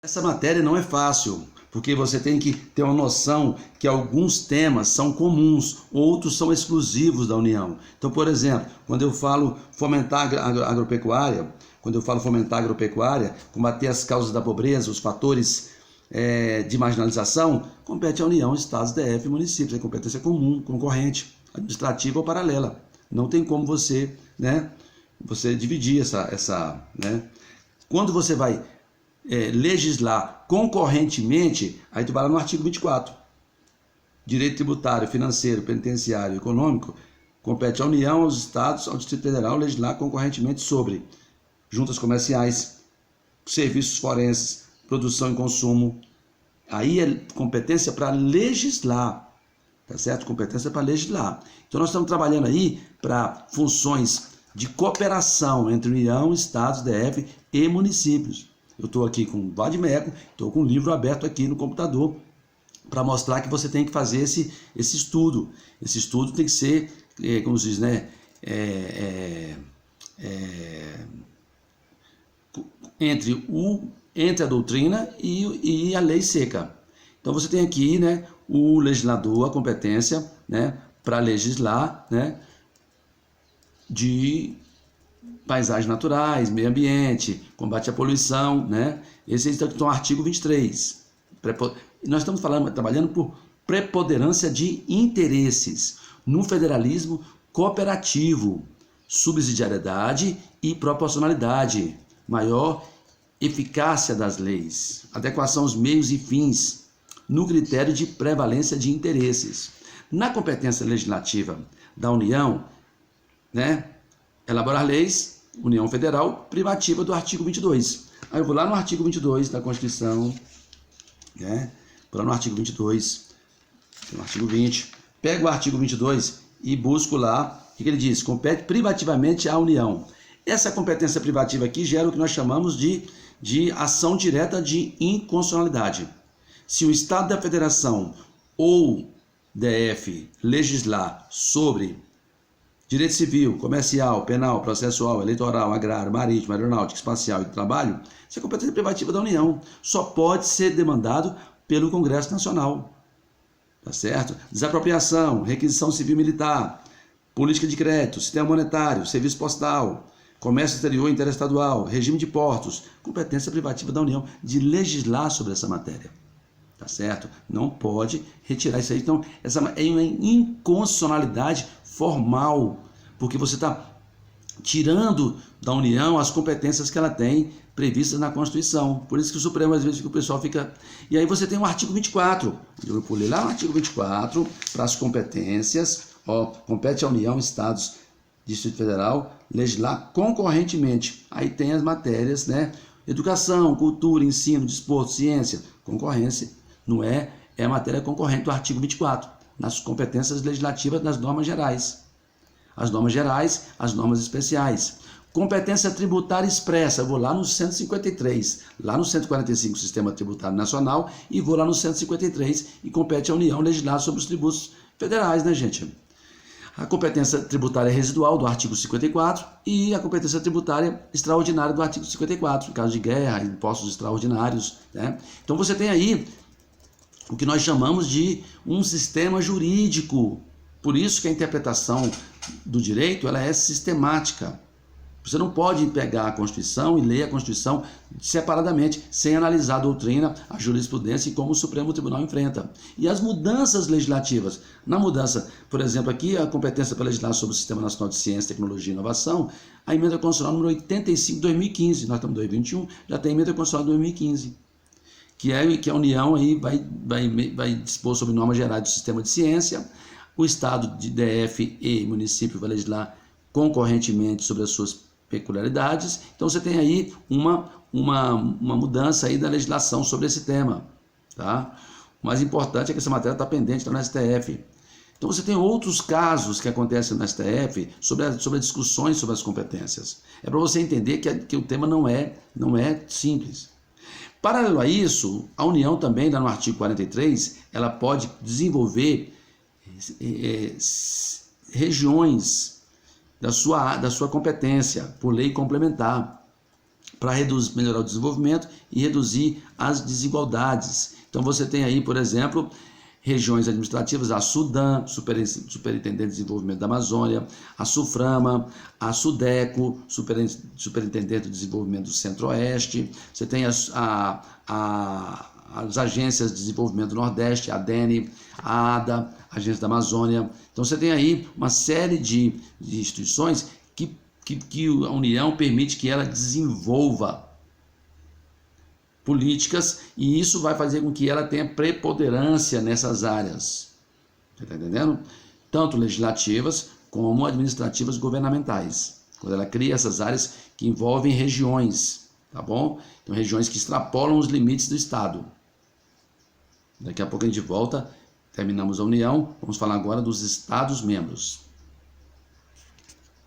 Essa matéria não é fácil, porque você tem que ter uma noção que alguns temas são comuns, outros são exclusivos da União. Então, por exemplo, quando eu falo fomentar a agropecuária, combater as causas da pobreza, os fatores de marginalização, compete à União, Estados, DF e municípios. É competência comum, concorrente, administrativa ou paralela. Não tem como você dividir essa. Quando você vai legislar concorrentemente, aí tu vai lá no artigo 24. Direito tributário, financeiro, penitenciário e econômico, compete à União, aos Estados, ao Distrito Federal legislar concorrentemente sobre juntas comerciais, serviços forenses, produção e consumo. Aí é competência para legislar, tá certo? Competência para legislar. Então nós estamos trabalhando aí para funções de cooperação entre União, Estados, DF e municípios. Eu estou aqui com o Vadimeco, estou com o livro aberto aqui no computador para mostrar que você tem que fazer esse estudo. Esse estudo tem que ser, como se diz, entre a doutrina e a lei seca. Então você tem aqui o legislador, a competência para legislar de paisagens naturais, meio ambiente, combate à poluição, Esse é o artigo 23. Nós estamos trabalhando por preponderância de interesses no federalismo cooperativo, subsidiariedade e proporcionalidade, maior eficácia das leis, adequação aos meios e fins, no critério de prevalência de interesses. Na competência legislativa da União, elaborar leis, União Federal, privativa do artigo 22. Aí eu vou lá no artigo 22 da Constituição, vou lá no artigo 22, no artigo 20, pego o artigo 22 e busco lá, o que ele diz? Compete privativamente à União. Essa competência privativa aqui gera o que nós chamamos de ação direta de inconstitucionalidade. Se o Estado da Federação ou DF legislar sobre direito civil, comercial, penal, processual, eleitoral, agrário, marítimo, aeronáutico, espacial e de trabalho, isso é competência privativa da União. Só pode ser demandado pelo Congresso Nacional. Tá certo? Desapropriação, requisição civil militar, política de crédito, sistema monetário, serviço postal, comércio exterior interestadual, regime de portos, competência privativa da União de legislar sobre essa matéria. Tá certo? Não pode retirar isso aí. Então, essa é uma inconstitucionalidade formal, porque você está tirando da União as competências que ela tem previstas na Constituição. Por isso que o Supremo, às vezes, o pessoal fica... E aí você tem o artigo 24. Eu pulei lá no artigo 24 para as competências. Compete à União, Estados, Distrito Federal, legislar concorrentemente. Aí tem as matérias, Educação, cultura, ensino, desporto, ciência, concorrência. Não é a matéria concorrente do artigo 24, nas competências legislativas das normas gerais. As normas gerais, as normas especiais. Competência tributária expressa, eu vou lá no 153, lá no 145, Sistema Tributário Nacional, e vou lá no 153, e compete à União legislar sobre os tributos federais, gente? A competência tributária residual do artigo 54 e a competência tributária extraordinária do artigo 54, em caso de guerra, impostos extraordinários. Então você tem aí o que nós chamamos de um sistema jurídico. Por isso que a interpretação do direito ela é sistemática. Você não pode pegar a Constituição e ler a Constituição separadamente, sem analisar a doutrina, a jurisprudência e como o Supremo Tribunal enfrenta. E as mudanças legislativas. Na mudança, por exemplo, aqui a competência para legislar sobre o Sistema Nacional de Ciência, Tecnologia e Inovação, a emenda constitucional número 85 de 2015, nós estamos em 2021, já tem a emenda constitucional de 2015. Que a União aí vai dispor sobre normas gerais do sistema de ciência, o Estado de DF e município vai legislar concorrentemente sobre as suas peculiaridades. Então você tem aí uma mudança aí da legislação sobre esse tema. Tá? O mais importante é que essa matéria está pendente, está no STF. Então você tem outros casos que acontecem no STF sobre as discussões sobre as competências. É para você entender que o tema não é simples. Paralelo a isso, a União também, lá no artigo 43, ela pode desenvolver regiões da sua competência, por lei complementar. para melhorar o desenvolvimento e reduzir as desigualdades. Então você tem aí, por exemplo, regiões administrativas, a SUDAM, Superintendente de Desenvolvimento da Amazônia, a SUFRAMA, a SUDECO, Superintendente de Desenvolvimento do Centro-Oeste, você tem as agências de desenvolvimento do Nordeste, a ADENE, a ADA, a Agência da Amazônia. Então você tem aí uma série de instituições que a União permite que ela desenvolva políticas, e isso vai fazer com que ela tenha preponderância nessas áreas. Você está entendendo? Tanto legislativas como administrativas governamentais. Quando ela cria essas áreas que envolvem regiões, tá bom? Então, regiões que extrapolam os limites do Estado. Daqui a pouco a gente volta, terminamos a União, vamos falar agora dos Estados-membros.